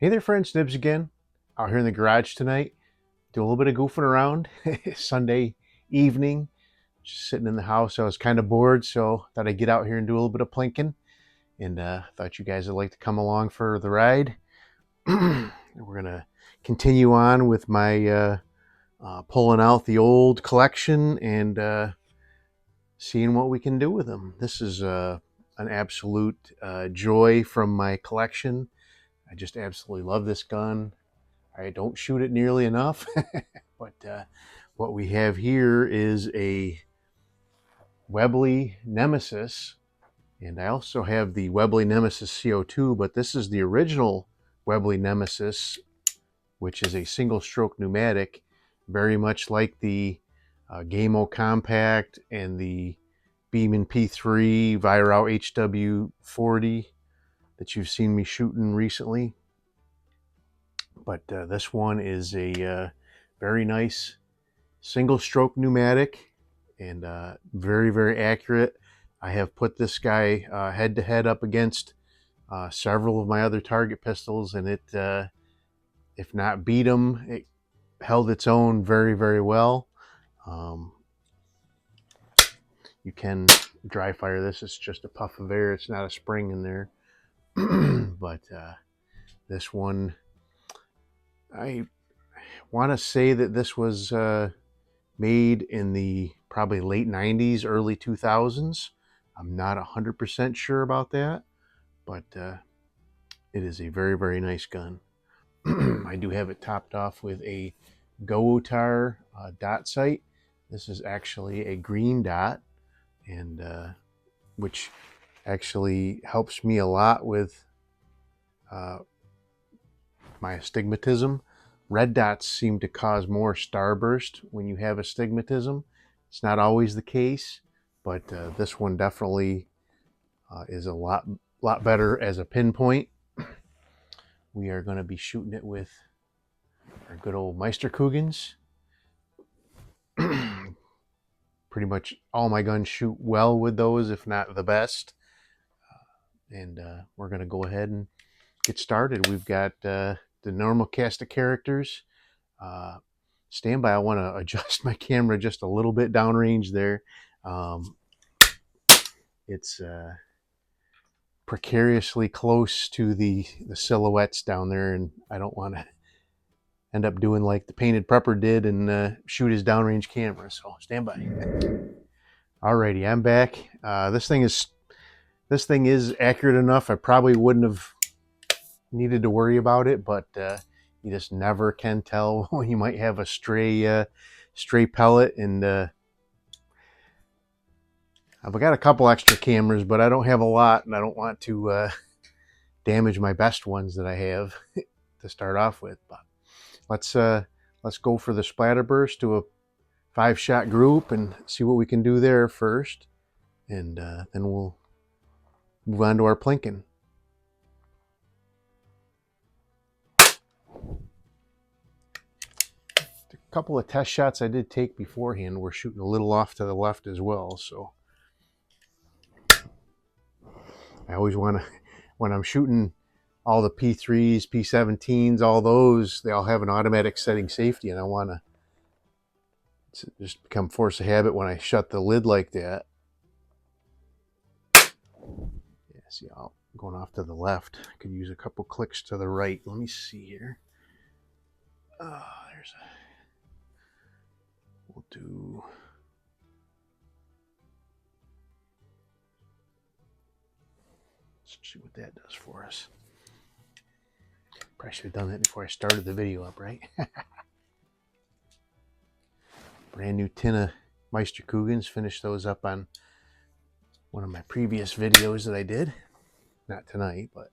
Hey there friends, Nibs again. Out here in the garage tonight, doing a little bit of goofing around. Sunday evening, just sitting in the house. I was kind of bored, so thought I'd get out here and do a little bit of plinking. And thought you guys would like to come along for the ride. We're gonna continue on with my pulling out the old collection and seeing what we can do with them. This is an absolute joy from my collection. I just absolutely love this gun. I don't shoot it nearly enough, but what we have here is a Webley Nemesis, and I also have the Webley Nemesis CO2, but this is the original Webley Nemesis, which is a single stroke pneumatic, very much like the Gamo Compact and the Beeman P3 Virau HW40 that you've seen me shooting recently. But this one is a very nice single stroke pneumatic and very, very accurate. I have put this guy head to head up against several of my other target pistols, and it, if not beat them, it held its own very, very well. You can dry fire this. It's just a puff of air. It's not a spring in there. But this one, I want to say that this was made in the probably late 90s, early 2000s. I'm not 100% sure about that, but it is a very, very nice gun. I do have it topped off with a Gootar dot sight. This is actually a green dot, and which actually helps me a lot with my astigmatism. Red dots seem to cause more starburst when you have astigmatism. It's not always the case, but this one definitely is a lot better as a pinpoint. We are going to be shooting it with our good old Meisterkugels. Pretty much all my guns shoot well with those, if not the best. And we're going to go ahead and get started. We've got the normal cast of characters. Stand by. I want to adjust my camera just a little bit downrange there. It's precariously close to the silhouettes down there, and I don't want to end up doing like the Painted Prepper did and shoot his downrange camera. So stand by. Alrighty, I'm back. This thing is accurate enough. I probably wouldn't have needed to worry about it, but you just never can tell when you might have a stray pellet. And I've got a couple extra cameras, but I don't have a lot, and I don't want to damage my best ones that I have to start off with. But let's go for the splatterburst to a 5-shot group and see what we can do there first, and then we'll move on to our plinking. A couple of test shots I did take beforehand were shooting a little off to the left as well, so I always want to, when I'm shooting all the P3s, P17s, all those, they all have an automatic setting safety, and I want to just become force of habit when I shut the lid like that. Yeah, see, I'm going off to the left. I could use a couple clicks to the right. Let me see here. There's a, we'll do, let's see what that does for us. Probably should have done that before I started the video up, right? Brand new tin of Meisterkugels. Finished those up on one of my previous videos that I did. Not tonight, but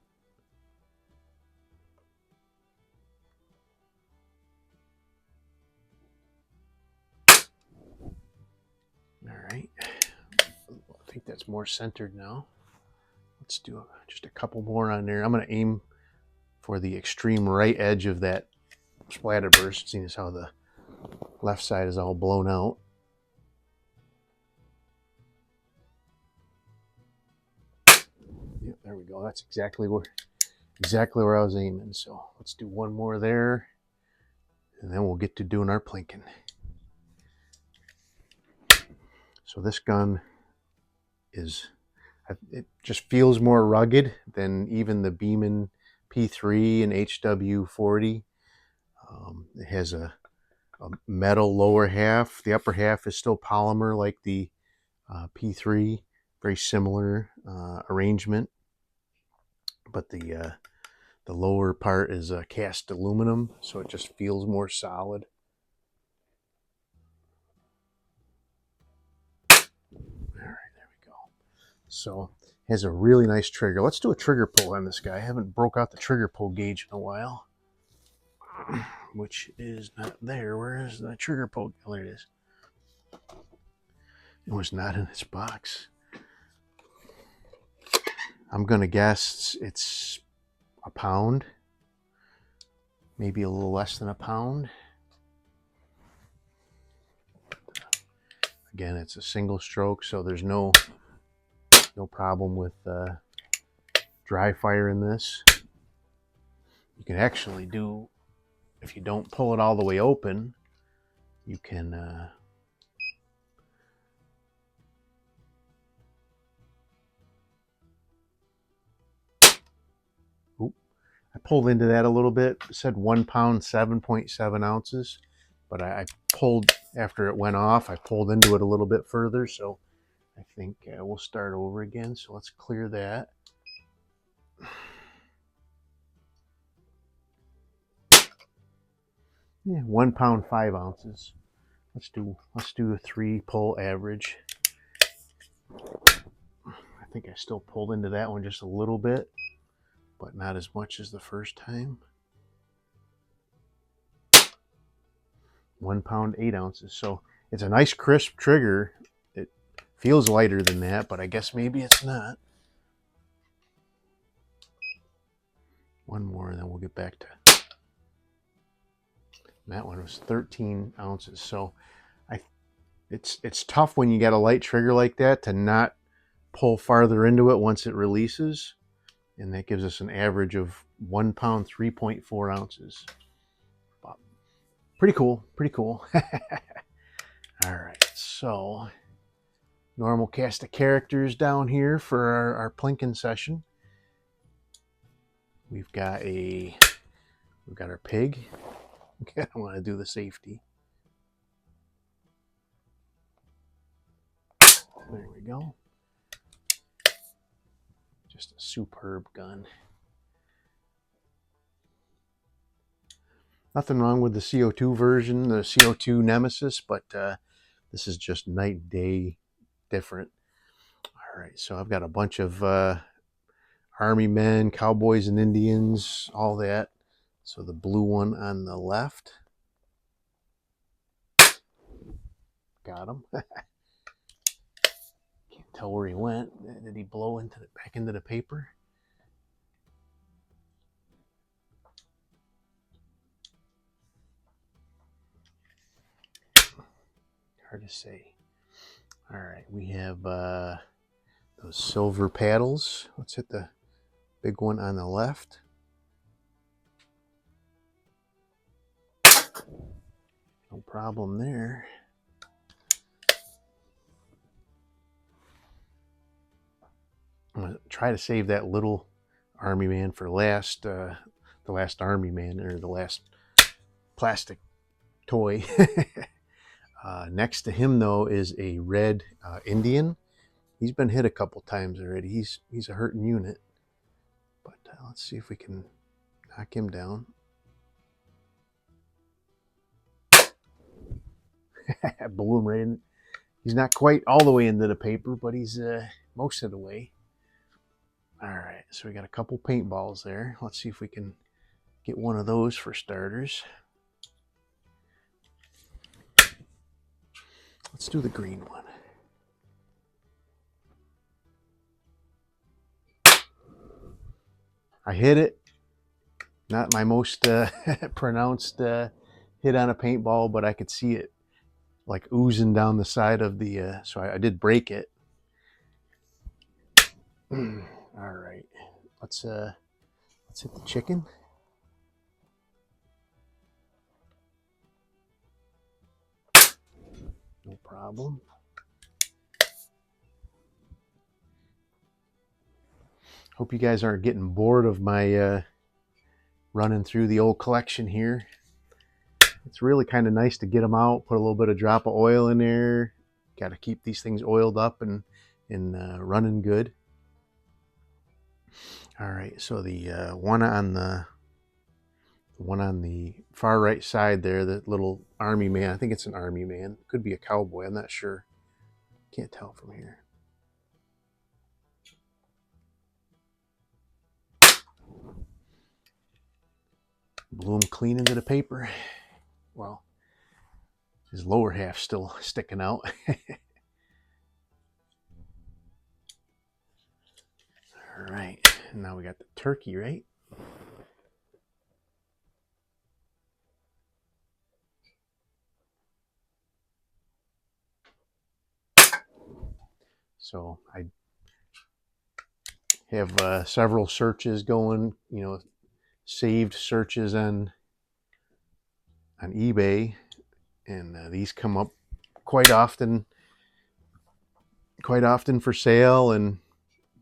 all right. I think that's more centered now. Let's do just a couple more on there. I'm going to aim for the extreme right edge of that splatterburst, seeing as how the left side is all blown out. Yep, there we go. That's exactly where exactly where I was aiming. So let's do one more there, and then we'll get to doing our plinking. So this gun it just feels more rugged than even the Beeman P3 and HW40. It has a metal lower half. The upper half is still polymer like the P3, very similar arrangement, but the lower part is cast aluminum, so it just feels more solid. All right, there we go. So it has a really nice trigger. Let's do a trigger pull on this guy. I haven't broke out the trigger pull gauge in a while, which is not there. Where is the trigger pull? Oh, there it is. It was not in this box. I'm gonna guess it's a pound, maybe a little less than a pound. Again, it's a single stroke, so there's no problem with dry fire in this. You can actually do, if you don't pull it all the way open, you can I pulled into that a little bit. It said 1 pound, 7.7 ounces. But I pulled, after it went off, I pulled into it a little bit further. So I think we'll start over again. So let's clear that. Yeah, 1 pound, 5 ounces. Let's do a 3 pull average. I think I still pulled into that one just a little bit, but not as much as the first time. 1 pound, 8 ounces. So it's a nice crisp trigger. It feels lighter than that, but I guess maybe it's not. One more, and then we'll get back to that one. Was 13 ounces. So it's tough when you got a light trigger like that to not pull farther into it once it releases, and that gives us an average of 1 pound, 3.4 ounces. But pretty cool. All right, so normal cast of characters down here for our plinking session. We've got our pig. I don't want to do the safety. There we go. Just a superb gun. Nothing wrong with the CO2 version, the CO2 Nemesis, but this is just night and day different. All right, so I've got a bunch of Army men, cowboys and Indians, all that. So the blue one on the left. Got him. Can't tell where he went. Did he blow back into the paper? Hard to say. All right, we have those silver paddles. Let's hit the big one on the left. No problem there. I'm going to try to save that little Army man for last, the last Army man, or the last plastic toy. Next to him, though, is a red Indian. He's been hit a couple times already. He's a hurting unit. But let's see if we can knock him down. Blew him right in. He's not quite all the way into the paper, but he's most of the way. All right, so we got a couple paintballs there. Let's see if we can get one of those for starters. Let's do the green one. I hit it. Not my most pronounced hit on a paintball, but I could see it like oozing down the side of the, so I did break it. All right, let's Let's hit the chicken. No problem. Hope you guys aren't getting bored of my running through the old collection here. It's really kind of nice to get them out, put a little bit of drop of oil in there. Got to keep these things oiled up and running good. All right, so the one on the far right side there, that little army man, I think it's an army man. Could be a cowboy, I'm not sure. Can't tell from here. Blew him clean into the paper. Well, his lower half still sticking out. All right, and now we got the turkey, right? So I have several searches going, you know, saved searches on eBay, and these come up quite often for sale, and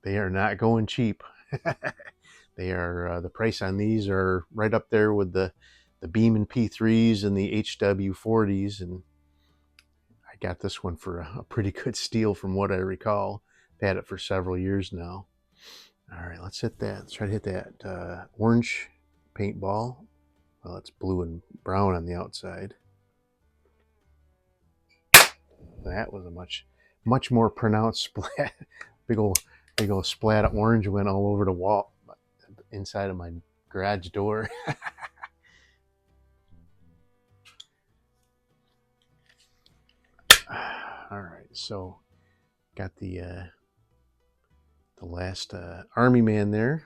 they are not going cheap. They are the price on these are right up there with the Beam P3s and the HW40s, and I got this one for a pretty good steal from what I recall. I've had it for several years now. All right, let's hit that. Let's try to hit that orange paintball. Well, it's blue and brown on the outside. That was a much more pronounced splat. Big old splat of orange went all over the wall inside of my garage door. All right, so got the last army man there.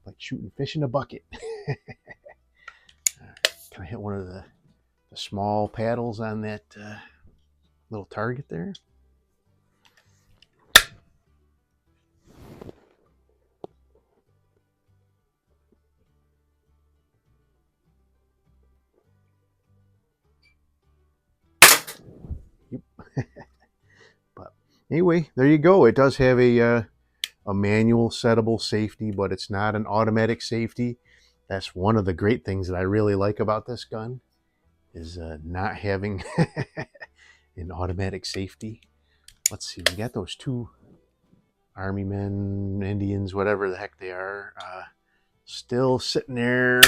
Like shooting fish in a bucket. Can I hit one of the small paddles on that little target there? Yep. But anyway, there you go. It does have a manual settable safety, but it's not an automatic safety. That's one of the great things that I really like about this gun, is not having an automatic safety. Let's see, we got those two army men, Indians, whatever the heck they are, still sitting there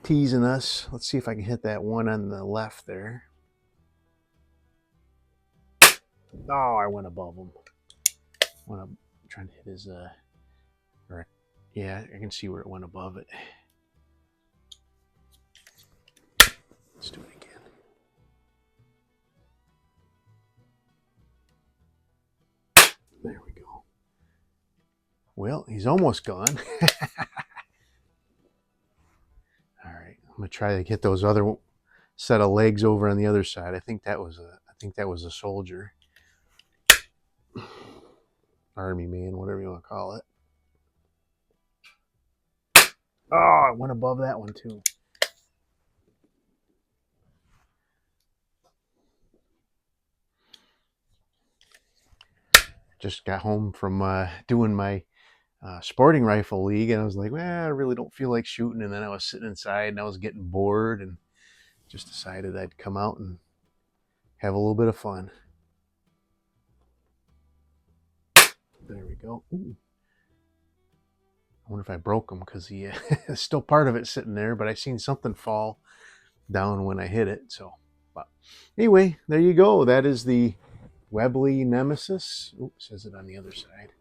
teasing us. Let's see if I can hit that one on the left there. Oh, I went above him. I'm trying to hit his yeah, I can see where it went above it. Let's do it again. There we go. Well, he's almost gone. All right, I'm gonna try to get those other set of legs over on the other side. I think that was a soldier, army man, whatever you want to call it. Oh, I went above that one too. Just got home from doing my sporting rifle league, and I was like, well, I really don't feel like shooting. And then I was sitting inside and I was getting bored, and just decided I'd come out and have a little bit of fun. There we go. Ooh. I wonder if I broke him, because he still part of it sitting there, but I seen something fall down when I hit it. So, but anyway, there you go. That is the Webley Nemesis. Oops, says it on the other side.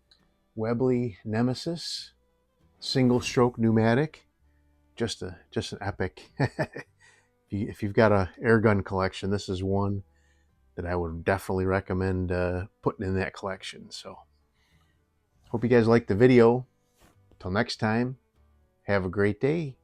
Webley Nemesis, single stroke pneumatic. Just an epic. If you've got a air gun collection, this is one that I would definitely recommend putting in that collection. So, hope you guys liked the video. Till next time, have a great day.